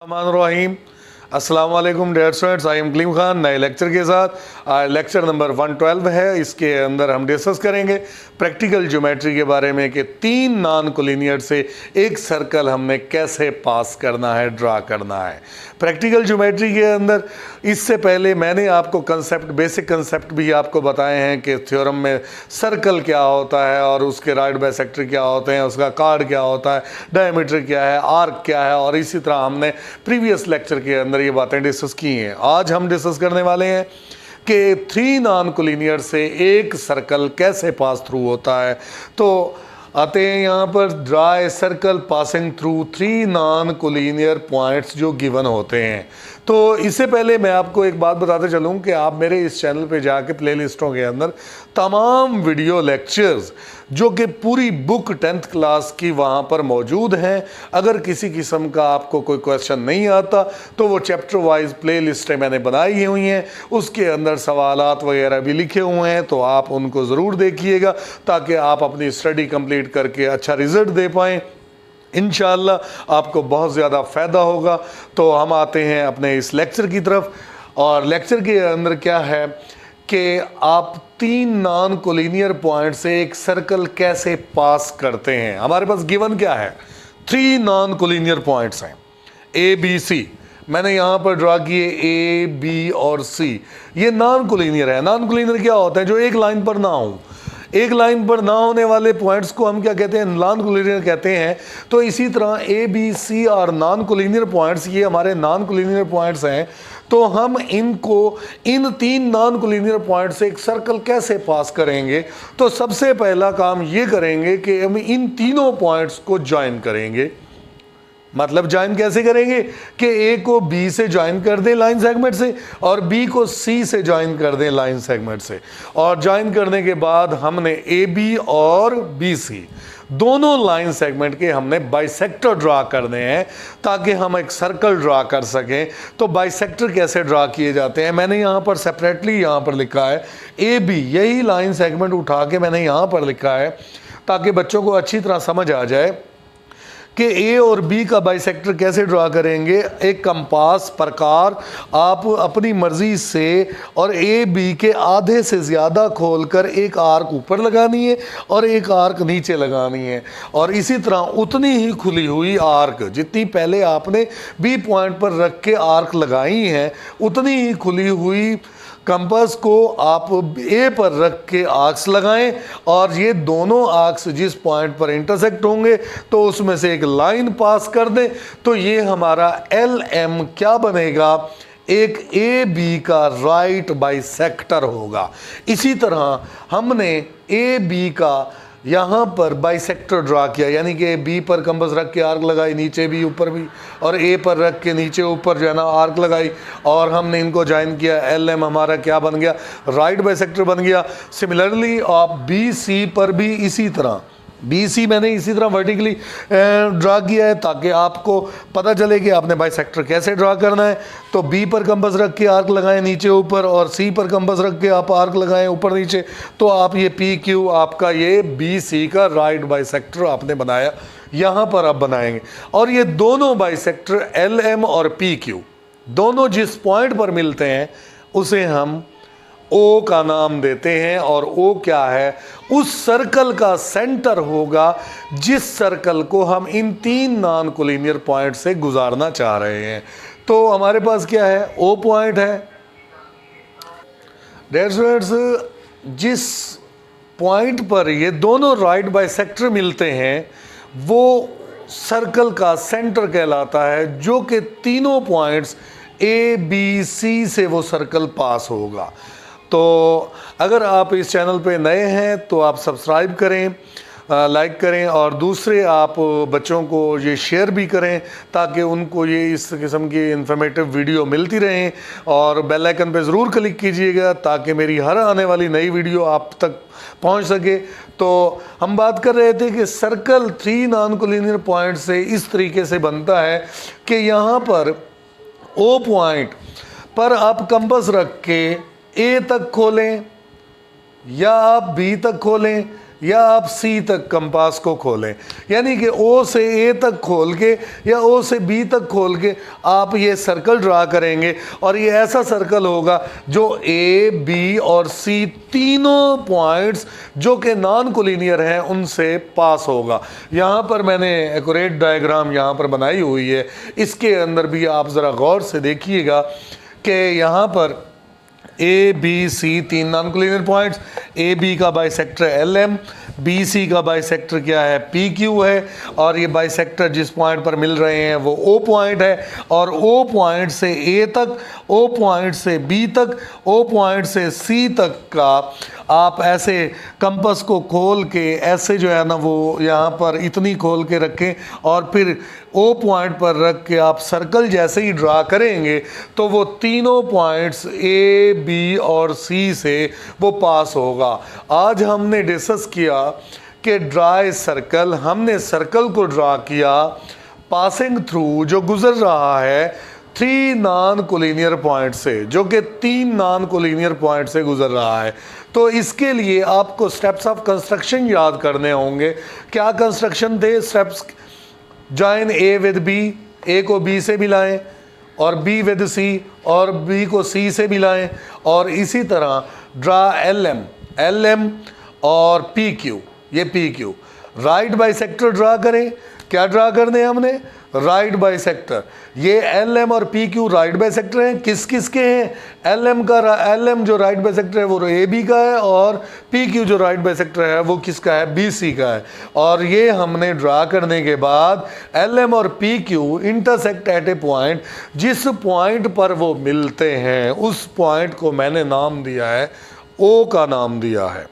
रहीम अस्सलाम वालेकुम dear students, I am Kaleem Khan नए लेक्चर के साथ। आज लेक्चर नंबर 112 है। इसके अंदर हम डिस्कस करेंगे प्रैक्टिकल ज्योमेट्री के बारे में कि 3 नॉन कोलिनियर से एक सर्कल हमने कैसे पास करना है, ड्रा करना है प्रैक्टिकल ज्योमेट्री के अंदर। इससे पहले मैंने आपको बेसिक कंसेप्ट भी आपको बताए हैं कि थ्योरम में सर्कल क्या होता है और उसके राइट बाइसेक्टर क्या होते हैं, उसका कार्ड क्या होता है, डायमीटर क्या है, आर्क क्या है, और इसी तरह हमने प्रीवियस लेक्चर के अंदर ये बातें डिस्कस की हैं। आज हम डिस्कस करने वाले हैं कि 3 नॉन कोलिनियर से एक सर्कल कैसे पास थ्रू होता है। तो आते हैं यहाँ पर, draw a circle passing through 3 non collinear points जो गिवन होते हैं। तो इससे पहले मैं आपको एक बात बताते चलूँ कि आप मेरे इस चैनल पे जाके प्लेलिस्टों के अंदर तमाम वीडियो लेक्चर्स जो कि पूरी बुक 10th क्लास की वहाँ पर मौजूद हैं। अगर किसी किस्म का आपको कोई क्वेश्चन नहीं आता तो वो चैप्टर वाइज प्ले लिस्टें मैंने बनाई हुई हैं, उसके अंदर सवालात वगैरह भी लिखे हुए हैं, तो आप उनको ज़रूर देखिएगा ताकि आप अपनी स्टडी कंप्लीट करके अच्छा रिज़ल्ट दे पाएँ। इंशाअल्लाह आपको बहुत ज़्यादा फ़ायदा होगा। तो हम आते हैं अपने इस लेक्चर की तरफ, और लेक्चर के अंदर क्या है कि आप 3 नॉन कोलिनियर पॉइंट से एक सर्कल कैसे पास करते हैं। हमारे पास गिवन क्या है, 3 नॉन कोलिनियर पॉइंट्स हैं ए बी सी। मैंने यहाँ पर ड्रा किए ए बी और सी, ये नॉन कोलिनियर है। नॉन कोलिनियर क्या होता है? जो एक लाइन पर ना हो। एक लाइन पर ना होने वाले पॉइंट्स को हम क्या कहते हैं? नॉन कोलिनियर कहते हैं। तो इसी तरह ए बी सी और नॉन कोलिनियर पॉइंट्स, ये हमारे नॉन कोलिनियर पॉइंट्स हैं। तो हम इनको इन 3 नॉन कोलिनियर पॉइंट से एक सर्कल कैसे पास करेंगे? तो सबसे पहला काम ये करेंगे कि हम इन तीनों पॉइंट्स को ज्वाइन करेंगे। मतलब ज्वाइन कैसे करेंगे कि ए को बी से ज्वाइन कर दें लाइन सेगमेंट से, और बी को सी से ज्वाइन कर दें लाइन सेगमेंट से। और ज्वाइन करने के बाद हमने ए बी और बी सी दोनों लाइन सेगमेंट के हमने बाइसेक्टर ड्रा करने हैं ताकि हम एक सर्कल ड्रा कर सकें। तो बाइसेक्टर कैसे ड्रा किए जाते हैं मैंने यहाँ पर सेपरेटली यहाँ पर लिखा है ए बी, यही लाइन सेगमेंट उठा के मैंने यहाँ पर लिखा है ताकि बच्चों को अच्छी तरह समझ आ जाए कि ए और बी का बाइसेक्टर कैसे ड्रा करेंगे। एक कंपास प्रकार आप अपनी मर्जी से और ए बी के आधे से ज़्यादा खोलकर एक आर्क ऊपर लगानी है और एक आर्क नीचे लगानी है, और इसी तरह उतनी ही खुली हुई आर्क जितनी पहले आपने बी पॉइंट पर रख के आर्क लगाई हैं, उतनी ही खुली हुई कंपास को आप ए पर रख के आर्क्स लगाएं, और ये दोनों आर्क्स जिस पॉइंट पर इंटरसेक्ट होंगे तो उसमें से एक लाइन पास कर दें। तो ये हमारा एल एम क्या बनेगा? एक ए बी का राइट बाइसेक्टर होगा। इसी तरह हमने ए बी का यहाँ पर बाइसेक्टर ड्रा किया, यानी कि बी पर कंपास रख के आर्क लगाई, नीचे भी ऊपर भी, और ए पर रख के नीचे ऊपर जो है ना आर्क लगाई, और हमने इनको ज्वाइन किया। एल एम हमारा क्या बन गया? राइट बाइसेक्टर बन गया। सिमिलरली आप बी सी पर भी इसी तरह, बी सी मैंने इसी तरह वर्टिकली ड्रा किया है ताकि आपको पता चले कि आपने बाइसेक्टर कैसे ड्रा करना है। तो बी पर कंपास रख के आर्क लगाएं नीचे ऊपर, और सी पर कंपास रख के आप आर्क लगाएं ऊपर नीचे। तो आप ये पी क्यू, आपका ये बी सी का राइट बाइसेक्टर आपने बनाया, यहाँ पर आप बनाएंगे। और ये दोनों बाइसेक्टर एल एम और पी क्यू दोनों जिस पॉइंट पर मिलते हैं उसे हम ओ का नाम देते हैं। और ओ क्या है? उस सर्कल का सेंटर होगा जिस सर्कल को हम इन 3 नॉन कोलिनियर पॉइंट से गुजारना चाह रहे हैं। तो हमारे पास क्या है? ओ पॉइंट है। डियर स्टूडेंट्स, जिस पॉइंट पर ये दोनों राइट बाइसेक्टर मिलते हैं वो सर्कल का सेंटर कहलाता है, जो कि तीनों पॉइंट्स ए बी सी से वो सर्कल पास होगा। तो अगर आप इस चैनल पे नए हैं तो आप सब्सक्राइब करें, लाइक करें, और दूसरे आप बच्चों को ये शेयर भी करें ताकि उनको ये इस किस्म की इन्फॉर्मेटिव वीडियो मिलती रहें। और बेल आइकन पे ज़रूर क्लिक कीजिएगा ताकि मेरी हर आने वाली नई वीडियो आप तक पहुंच सके। तो हम बात कर रहे थे कि सर्कल 3 नॉन कोलिनियर पॉइंट से इस तरीके से बनता है कि यहाँ पर ओ पॉइंट पर आप कंपास रख के ए तक खोलें या आप बी तक खोलें या आप सी तक कंपास को खोलें, यानी कि ओ से ए तक खोल के या ओ से बी तक खोल के आप ये सर्कल ड्रा करेंगे और ये ऐसा सर्कल होगा जो ए बी और सी तीनों पॉइंट्स जो कि नॉन कोलिनियर हैं उनसे पास होगा। यहाँ पर मैंने एक्यूरेट डायग्राम यहाँ पर बनाई हुई है, इसके अंदर भी आप ज़रा गौर से देखिएगा कि यहाँ पर ए बी सी तीन non collinear points, A B का bisector L M, B C का बाइसेक्टर क्या है पी क्यू है, और ये बाइसेक्टर जिस पॉइंट पर मिल रहे हैं वो ओ पॉइंट है, और ओ पॉइंट से ए तक, ओ पॉइंट से बी तक, ओ पॉइंट से सी तक का आप ऐसे कंपास को खोल के ऐसे जो है ना वो यहाँ पर इतनी खोल के रखें और फिर ओ पॉइंट पर रख के आप सर्कल जैसे ही ड्रा करेंगे तो वो तीनों पॉइंट्स ए बी और सी से वो पास होगा। आज हमने डिस्कस किया कि ड्रा सर्कल, हमने सर्कल को ड्रा किया पासिंग थ्रू, जो गुजर रहा है थ्री नॉन कोलिनियर पॉइंट से, जो कि तीन नॉन कोलिनियर पॉइंट से गुजर रहा है। तो इसके लिए आपको स्टेप्स ऑफ कंस्ट्रक्शन याद करने होंगे। क्या कंस्ट्रक्शन थे steps? Join A with B, A को बी से मिलाएं, और बी विद सी, और बी को सी से मिलाएं, और इसी तरह draw L M, L M और पी क्यू, ये P Q. Right bisector draw करें। क्या ड्रा करने हमने? Right bisector. ये एल एम और पी क्यू राइट बाइसेक्टर हैं। किस किस के हैं? एल एम जो राइट बाइसेक्टर है वो ए बी का है, और पी क्यू जो राइट बाइसेक्टर है वो किसका है? बी सी का है। और ये हमने ड्रा करने के बाद एल एम और P Q intersect at A point, जिस पॉइंट पर वो मिलते हैं उस पॉइंट को मैंने नाम दिया है, ओ का नाम दिया है।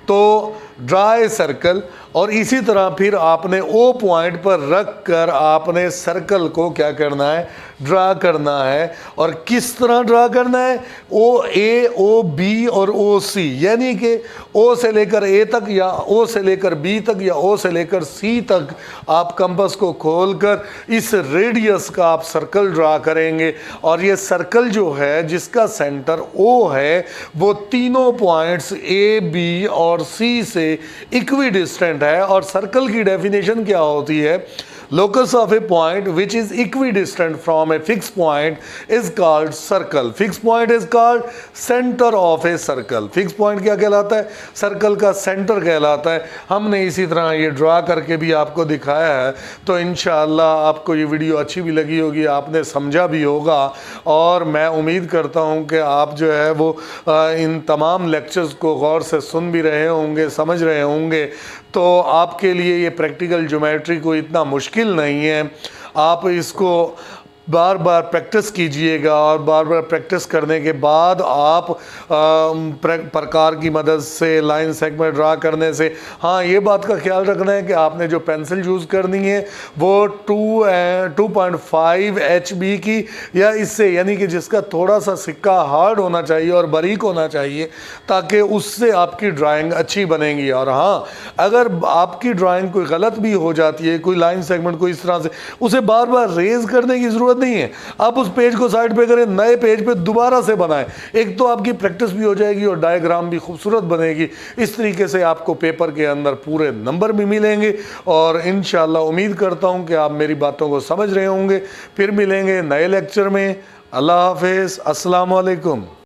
तो ड्रा ए सर्कल, और इसी तरह फिर आपने ओ पॉइंट पर रख कर आपने सर्कल को क्या करना है? ड्रा करना है। और किस तरह ड्रा करना है? ओ ए, ओ बी और ओ सी, यानी कि ओ से लेकर ए तक या ओ से लेकर बी तक या ओ से लेकर सी तक आप कंपास को खोलकर इस रेडियस का आप सर्कल ड्रा करेंगे। और ये सर्कल जो है जिसका सेंटर ओ है वो तीनों पॉइंट्स ए बी और सी से इक्वी डिस्टेंट है। और सर्कल की डेफिनेशन क्या होती है? Locus of a point which is equidistant from a fixed point is called circle. Fixed point is called center of a circle. Fixed point क्या कहलाता है? सर्कल का सेंटर कहलाता है। हमने इसी तरह ये ड्रा करके भी आपको दिखाया है। तो इंशाअल्लाह आपको ये वीडियो अच्छी भी लगी होगी, आपने समझा भी होगा, और मैं उम्मीद करता हूँ कि आप जो है वो इन तमाम लेक्चर्स को गौर से सुन भी रहे होंगे, समझ रहे होंगे। तो आपके लिए ये प्रैक्टिकल ज्योमेट्री कोई इतना मुश्किल नहीं है। आप इसको बार बार प्रैक्टिस कीजिएगा, और बार बार प्रैक्टिस करने के बाद आप प्रकार की मदद से लाइन सेगमेंट ड्रा करने से, हाँ ये बात का ख्याल रखना है कि आपने जो पेंसिल यूज़ करनी है वो 2.5 HB की या इससे, यानी कि जिसका थोड़ा सा सिक्का हार्ड होना चाहिए और बारीक होना चाहिए, ताकि उससे आपकी ड्राइंग अच्छी बनेगी। और हाँ, अगर आपकी ड्राइंग कोई गलत भी हो जाती है, कोई लाइन सेगमेंट कोई इस तरह से, उसे बार बार रेज करने की ज़रूरत नहीं है। आप उस पेज को साइड पे करें, नए पेज पे दोबारा से बनाएं। एक तो आपकी प्रैक्टिस भी हो जाएगी और डायग्राम भी खूबसूरत बनेगी। इस तरीके से आपको पेपर के अंदर पूरे नंबर भी मिलेंगे। और इंशाअल्लाह उम्मीद करता हूं कि आप मेरी बातों को समझ रहे होंगे। फिर मिलेंगे नए लेक्चर में। अल्लाह हाफिज़, अस्सलाम वालेकुम।